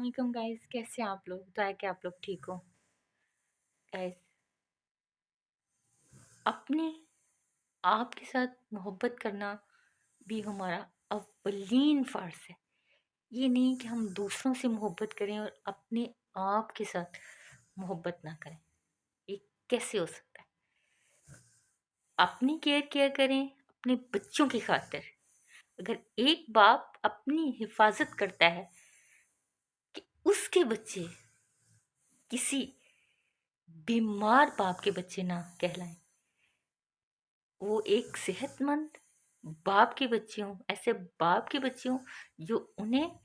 वालेकुम गाइस, कैसे हैं आप लोग? तो है कि आप लोग ठीक हो गाइस। अपने आप के साथ मोहब्बत करना भी हमारा अव्वलीन फ़र्ज़ है। ये नहीं कि हम दूसरों से मोहब्बत करें और अपने आप के साथ मोहब्बत ना करें। ये कैसे हो सकता है? अपनी केयर केयर करें अपने बच्चों की खातिर। अगर एक बाप अपनी हिफाजत करता है कि उसके बच्चे किसी बीमार बाप के बच्चे ना कहलाएं, वो एक सेहतमंद बाप के बच्चे हों, ऐसे बाप के बच्चे हों जो उन्हें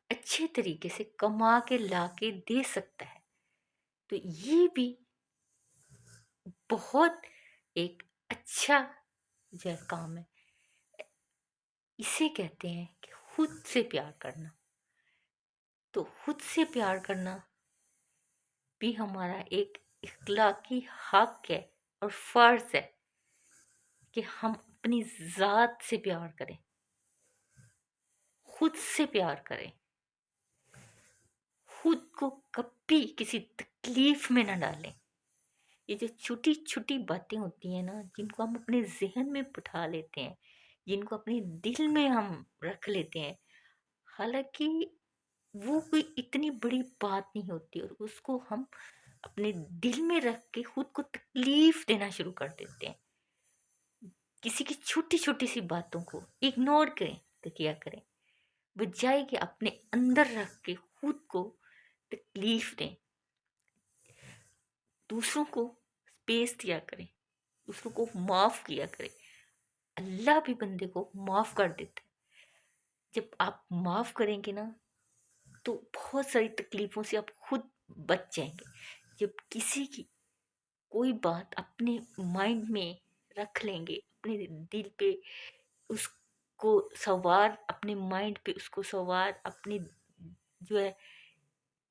अच्छे तरीके से कमा के ला के दे सकता है। तो ये भी बहुत एक अच्छा जो है काम है। इसे कहते हैं कि खुद से प्यार करना। तो खुद से प्यार करना भी हमारा एक इख्लाकी हक है और फर्ज है कि हम अपनी ज़ात से प्यार करें, खुद से प्यार करें, खुद को कभी किसी तकलीफ में ना डालें। ये जो छोटी छोटी बातें होती हैं ना, जिनको हम अपने जहन में बिठा लेते हैं, जिनको अपने दिल में हम रख लेते हैं, हालांकि वो कोई इतनी बड़ी बात नहीं होती और उसको हम अपने दिल में रख के खुद को तकलीफ देना शुरू कर देते हैं। किसी की छोटी छोटी सी बातों को इग्नोर करें तो क्या करें, बजाय कि अपने अंदर रख के खुद को तकलीफ दें। दूसरों को स्पेस दिया करें, दूसरों को माफ किया करें। अल्लाह भी बंदे को माफ कर देता है। जब आप माफ करेंगे ना, तो बहुत सारी तकलीफों से आप खुद बच जाएंगे। जब किसी की कोई बात अपने माइंड में रख लेंगे, अपने दिल पे उसको सवार, अपने माइंड पे उसको सवार, अपने जो है,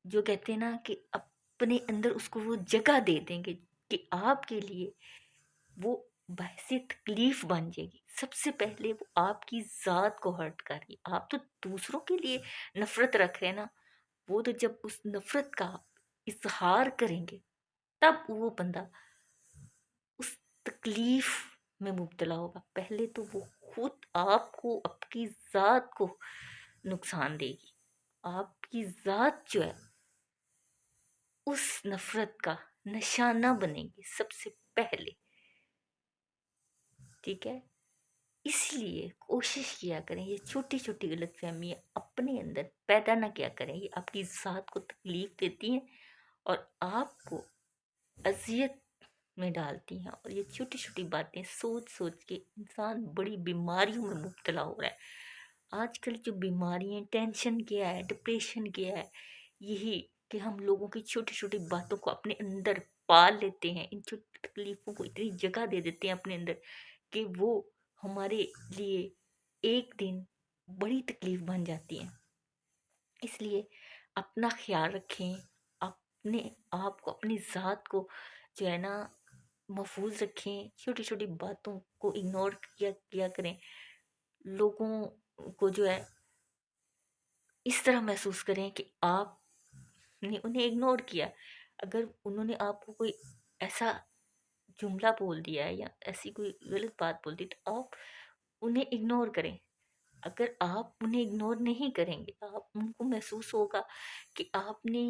जो कहते हैं ना कि अपने अंदर उसको वो जगह दे देंगे कि आपके लिए वो बहसे तकलीफ बन जाएगी। सबसे पहले वो आपकी ज़ात को हर्ट कर रही है। आप तो दूसरों के लिए नफ़रत रख रहे हैं ना, वो तो जब उस नफ़रत का इज़हार करेंगे, तब वो बंदा उस तकलीफ में मुब्तला होगा। पहले तो वो खुद आपको, आपकी ज़ात को नुकसान देगी। आपकी ज़ात जो है, उस नफ़रत का निशाना बनेगी सबसे पहले। ठीक है? इसलिए कोशिश किया करें, ये छोटी छोटी गलतफहमियाँ अपने अंदर पैदा ना किया करें। ये आपकी ज़ात को तकलीफ देती हैं और आपको अजियत में डालती हैं। और ये छोटी छोटी बातें सोच सोच के इंसान बड़ी बीमारियों में मुब्तला हो रहा है। आजकल जो बीमारियाँ, टेंशन क्या है, डिप्रेशन क्या है, यही कि हम लोगों की छोटी छोटी बातों को अपने अंदर पाल लेते हैं। इन छोटी तकलीफ़ों को इतनी जगह दे देते हैं अपने अंदर कि वो हमारे लिए एक दिन बड़ी तकलीफ बन जाती है। इसलिए अपना ख्याल रखें, अपने आप को, अपनी ज़ात को जो है ना महफूज रखें। छोटी छोटी बातों को इग्नोर किया किया करें। लोगों को जो है इस तरह महसूस करें कि आपने उन्हें इग्नोर किया। अगर उन्होंने आपको कोई ऐसा जुमला बोल दिया है या ऐसी कोई गलत बात बोल दी, तो आप उन्हें इग्नोर करें। अगर आप उन्हें इग्नोर नहीं करेंगे, आप उनको महसूस होगा कि आपने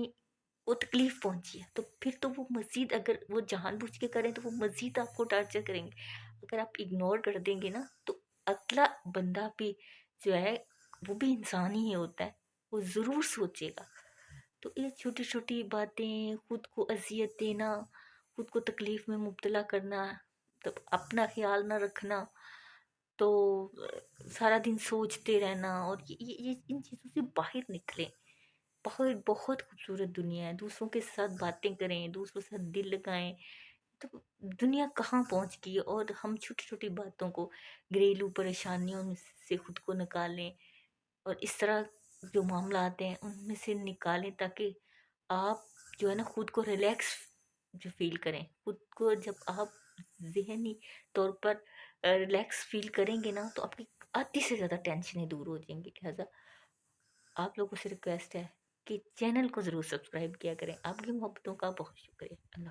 वो तकलीफ पहुंची है, तो फिर तो वो मज़ीद, अगर वो जानबूझ के करें तो वो मज़ीद आपको टार्चर करेंगे। अगर आप इग्नोर कर देंगे ना, तो अगला बंदा भी जो है, वो भी इंसान ही होता है, वो ज़रूर सोचेगा। तो ये छोटी छोटी बातें, खुद को अजियत देना, खुद को तकलीफ में मुब्तला करना, तो अपना ख्याल ना रखना, तो सारा दिन सोचते रहना, और ये इन चीज़ों से बाहर निकलें। बहुत बहुत खूबसूरत दुनिया है। दूसरों के साथ बातें करें, दूसरों के साथ दिल लगाएं, तो दुनिया कहाँ पहुँच गई है। और हम छोटी छोटी बातों को, घरेलू परेशानियों में से खुद को निकालें, और इस तरह जो मामला आते हैं उनमें से निकालें, ताकि आप जो है ना खुद को रिलैक्स जो फील करें। खुद को जब आप ज़हनी तौर पर रिलैक्स फील करेंगे ना, तो आपकी आधी से ज़्यादा टेंशनें दूर हो जाएंगी। लिहाजा आप लोगों से रिक्वेस्ट है کہ چینل کو ضرور سبسکرائب کیا کریں۔ آپ کی محبتوں کا بہت شکریہ۔ اللہ